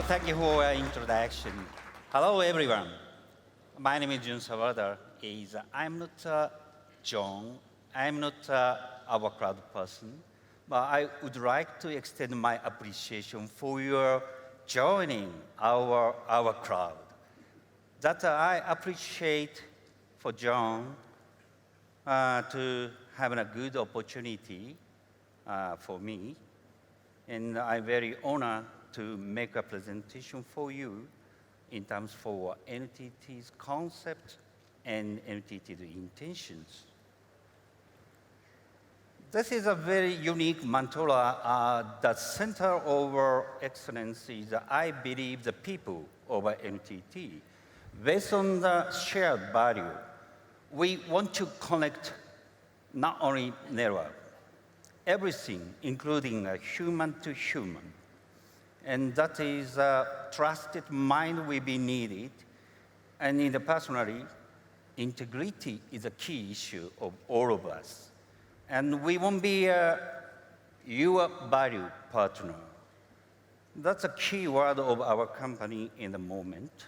Thank you for your introduction. Hello, everyone. My name is Jun Sawada. I'm not John. I'm not our crowd person, but I would like to extend my appreciation for your joining our crowd. That I appreciate for John to have a good opportunity for me, and I'm very honored to make a presentation for you in terms for NTT's concept and NTT's intentions. This is a very unique mantra. The center of our excellence is, I believe, the people of NTT. Based on the shared value, we want to connect not only network, everything, including human to human. And that is a trusted mind will be needed. And in the personally, integrity is a key issue of all of us. And we won't be your value partner. That's a key word of our company in the moment.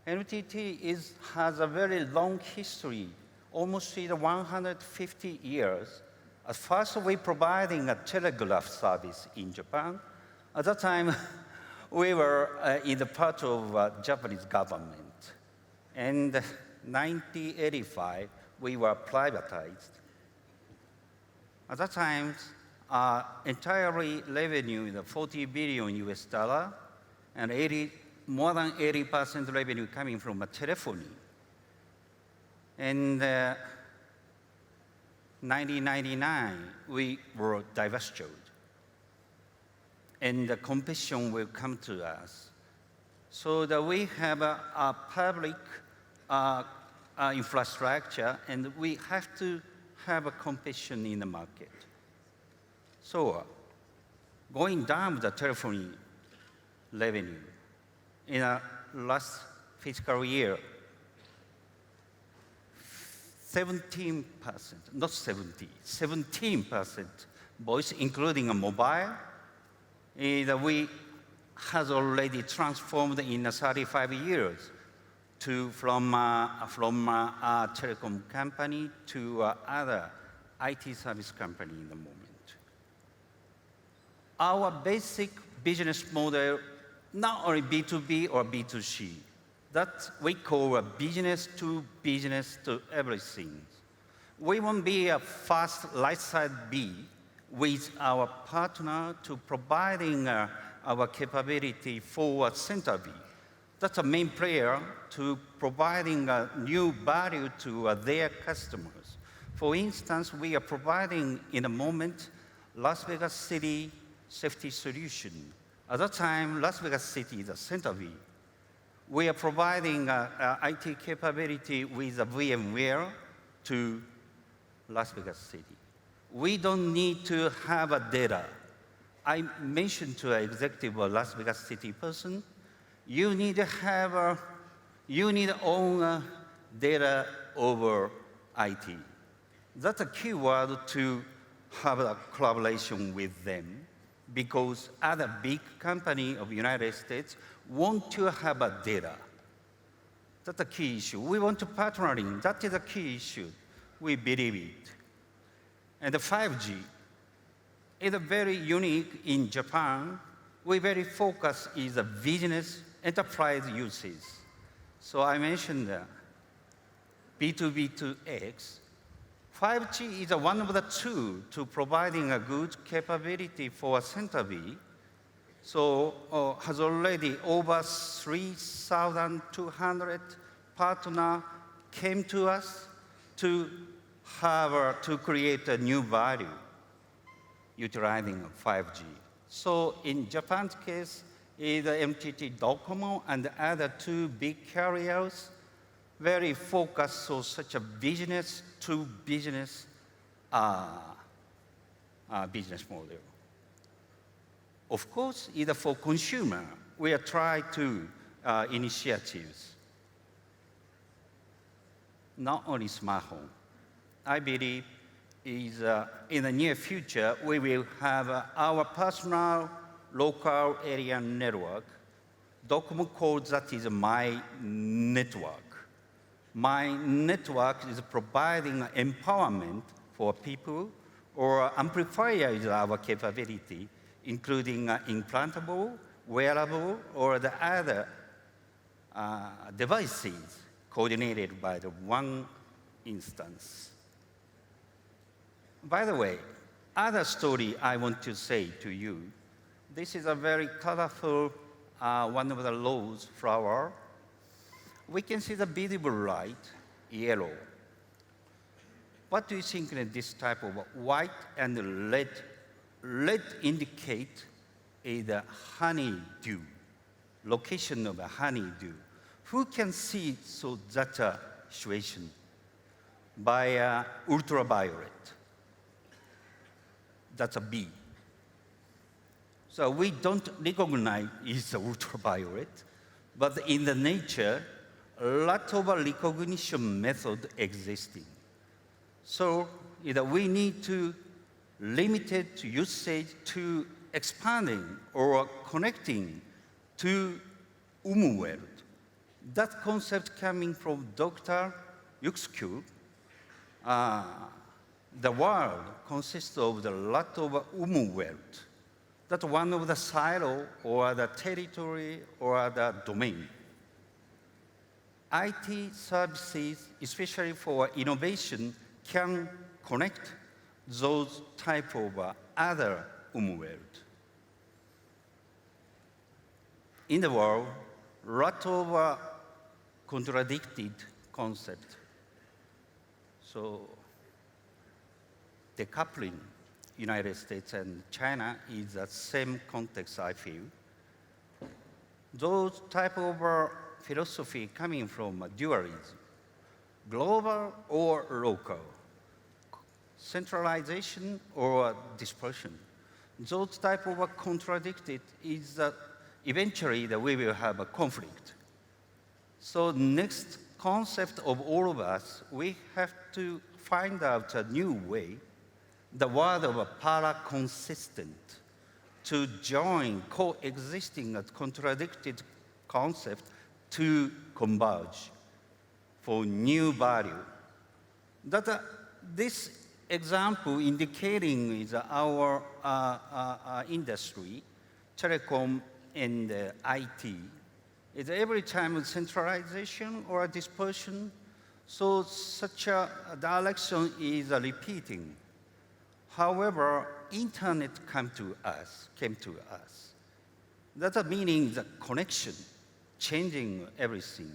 NTT has a very long history, almost 150 years. At first, we providing a telegraph service in Japan. At that time, we were in the part of Japanese government. And 1985, we were privatized. At that time, entirely revenue is 40 billion US dollar, and more than 80% revenue coming from telephony. And 1999, we were divested. And the competition will come to us. So that we have a public infrastructure, and we have to have a competition in the market. So going down the telephony revenue in the last fiscal year, 17%, not 70, 17% voice, including a mobile, we has already transformed in 35 years from a telecom company to other IT service company in the moment. Our basic business model, not only B2B or B2C, that we call a business to everything. We won't be a fast light side B with our partner to providing our capability for center B. That's a main player to providing a new value to their customers. For instance, we are providing in the moment Las Vegas City safety solution. At that time, Las Vegas City is a center B. We are providing IT capability with a VMware to Las Vegas City. We don't need to have a data. I mentioned to an executive of Las Vegas City person, you need to have you need to own data over IT. That's a key word to have a collaboration with them, because other big company of the United States want to have a data. That's a key issue. We want to partnering. That is a key issue. We believe it. And the 5G is very unique in Japan. We very focus is a business enterprise uses. So I mentioned B2B2X. 5G is one of the tools to providing a good capability for center B. So has already over 3,200 partners came to us to create a new value utilizing 5G. So in Japan's case, is NTT Docomo and other two big carriers very focused on such a business to business business model. Of course, either for consumer, we are trying to initiatives, not only smart home. I believe is in the near future, we will have our personal local area network. Docomo calls that is my network. My network is providing empowerment for people, or amplifier is our capability, including implantable, wearable, or the other devices coordinated by the one instance. By the way, other story I want to say to you, this is a very colorful one of the rose flower. We can see the visible light, yellow. What do you think of this type of white and red? Red indicate the honeydew, location of a honeydew. Who can see so that situation? By ultraviolet. That's a B. So we don't recognize it's ultraviolet, but in the nature, a lot of recognition method existing. So we need to limit it to usage to expanding or connecting to world. That concept coming from Dr. Yuxku. The world consists of a lot of world. That's one of the silo or the territory or the domain. IT services, especially for innovation, can connect those type of other world. In the world, a lot of contradicted concept. So decoupling United States and China is the same context, I feel. Those type of philosophy coming from dualism, global or local, centralization or dispersion. Those type of contradicted is that eventually that we will have a conflict. So next concept of all of us, we have to find out a new way, the word of a para-consistent, to join coexisting contradicted concept to converge for new value. That this example indicating is our industry, telecom and IT, is every time centralization or dispersion, so such a direction is repeating. However, internet came to us. That's meaning the connection, changing everything.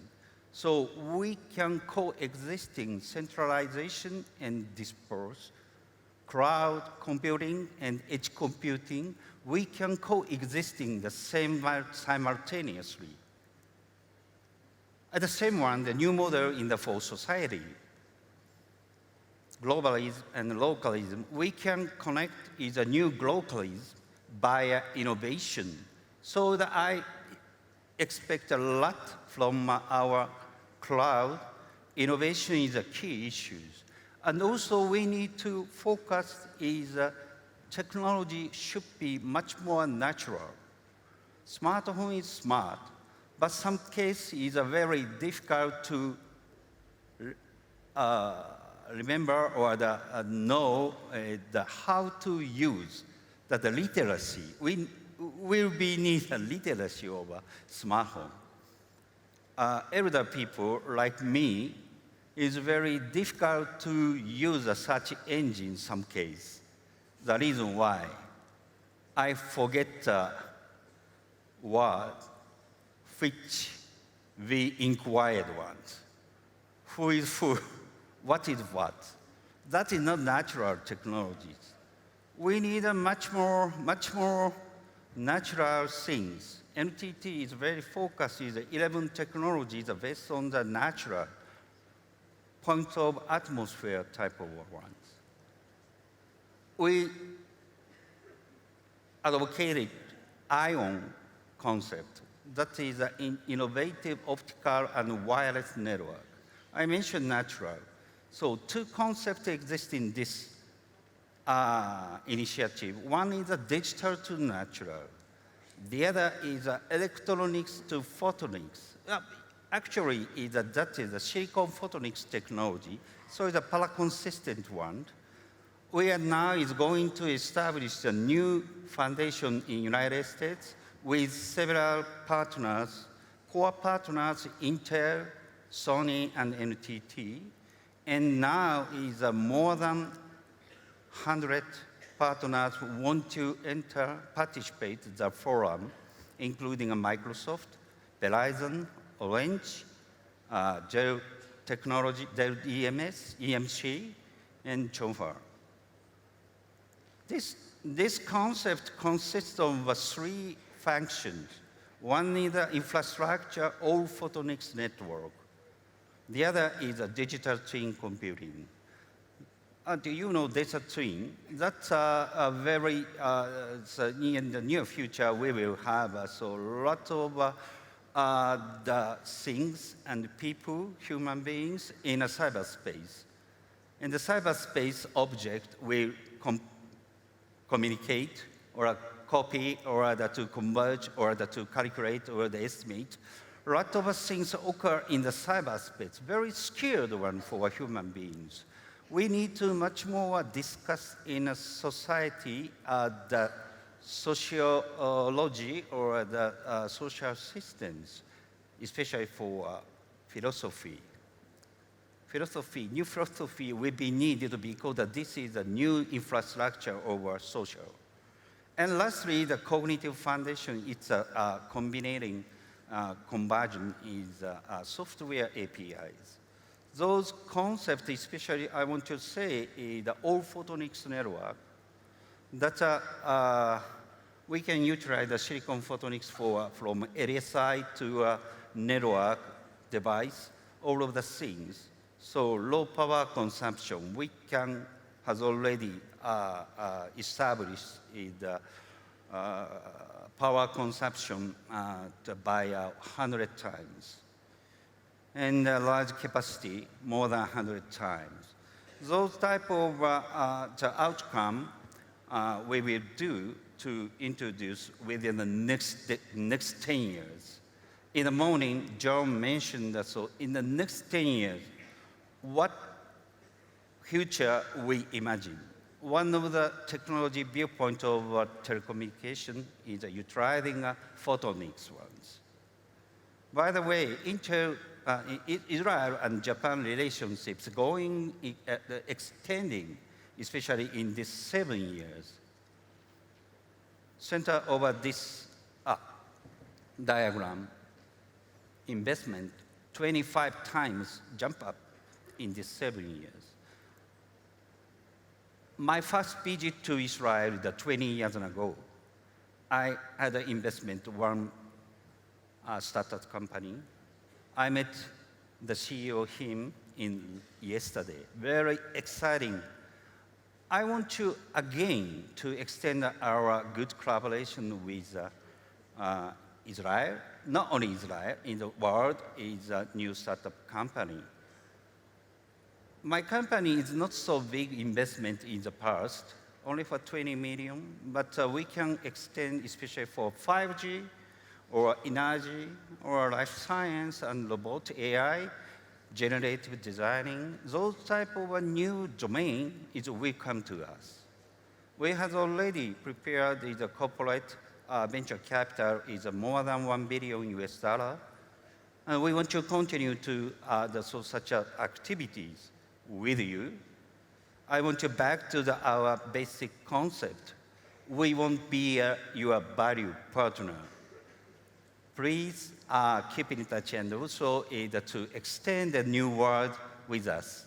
So we can coexisting centralization and disperse, cloud computing and edge computing, we can coexisting the same simultaneously. At the same one, the new model in the full society, globalism and localism, we can connect is a new localism by innovation. So that I expect a lot from our cloud. Innovation is a key issue. And also we need to focus is technology should be much more natural. Smartphone is smart, but some case is very difficult to remember or know how to use the literacy. We will need a literacy of a smartphone. Elder people like me is very difficult to use a search engine in some case. The reason why I forget the word which we inquired once. Who is who? What is what? That is not natural technologies. We need a much more natural things. NTT is very focused on 11 technologies based on the natural point of atmosphere type of ones. We advocated ION concept. That is an innovative optical and wireless network. I mentioned natural. So two concepts exist in this initiative. One is a digital to natural. The other is electronics to photonics. Actually, that is a silicon photonics technology, so it's a para-consistent one. We are now is going to establish a new foundation in United States with several partners, core partners, Intel, Sony, and NTT. And now is more than 100 partners who want to participate in the forum, including Microsoft, Verizon, Orange, Dell Technology, Dell EMS, EMC, and Chauffeur. This concept consists of three functions. One is the infrastructure or photonics network. The other is a digital twin computing. Do you know data twin? That's a very, in the near future, we will have a lot of the things and people, human beings, in a cyberspace. And the cyberspace object will communicate or copy or to converge or to calculate or to estimate. A lot of things occur in the cyberspace, very skilled one for human beings. We need to much more discuss in a society the sociology or the social systems, especially for philosophy. New philosophy will be needed because this is a new infrastructure over social. And lastly, the cognitive foundation, it's a combining conversion is software APIs. Those concepts, especially I want to say, the all photonics network, that we can utilize the silicon photonics from LSI to a network device, all of the things. So low power consumption, we has already established the power consumption by 100 times. And large capacity, more than 100 times. Those type of the outcome we will do to introduce within the next 10 years. In the morning, John mentioned that, so in the next 10 years, what future we imagine. One of the technology viewpoint of telecommunication is utilizing photonics ones. By the way, Israel and Japan relationships going extending, especially in these 7 years. Center over this diagram, investment 25 times jump up in these 7 years. My first visit to Israel 20 years ago, I had an investment one startup company. I met the CEO him yesterday. Very exciting. I want to again to extend our good collaboration with Israel. Not only Israel, in the world is a new startup company. My company is not so big investment in the past, only for 20 million, but we can extend especially for 5G, or energy, or life science and robot AI, generative designing, those type of a new domain will come to us. We have already prepared the corporate venture capital is more than $1 billion US. And we want to continue to such activities with you. I want to back to our basic concept. We won't be your value partner. Please keep in touch and also to extend the new world with us.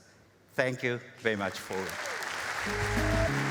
Thank you very much for it.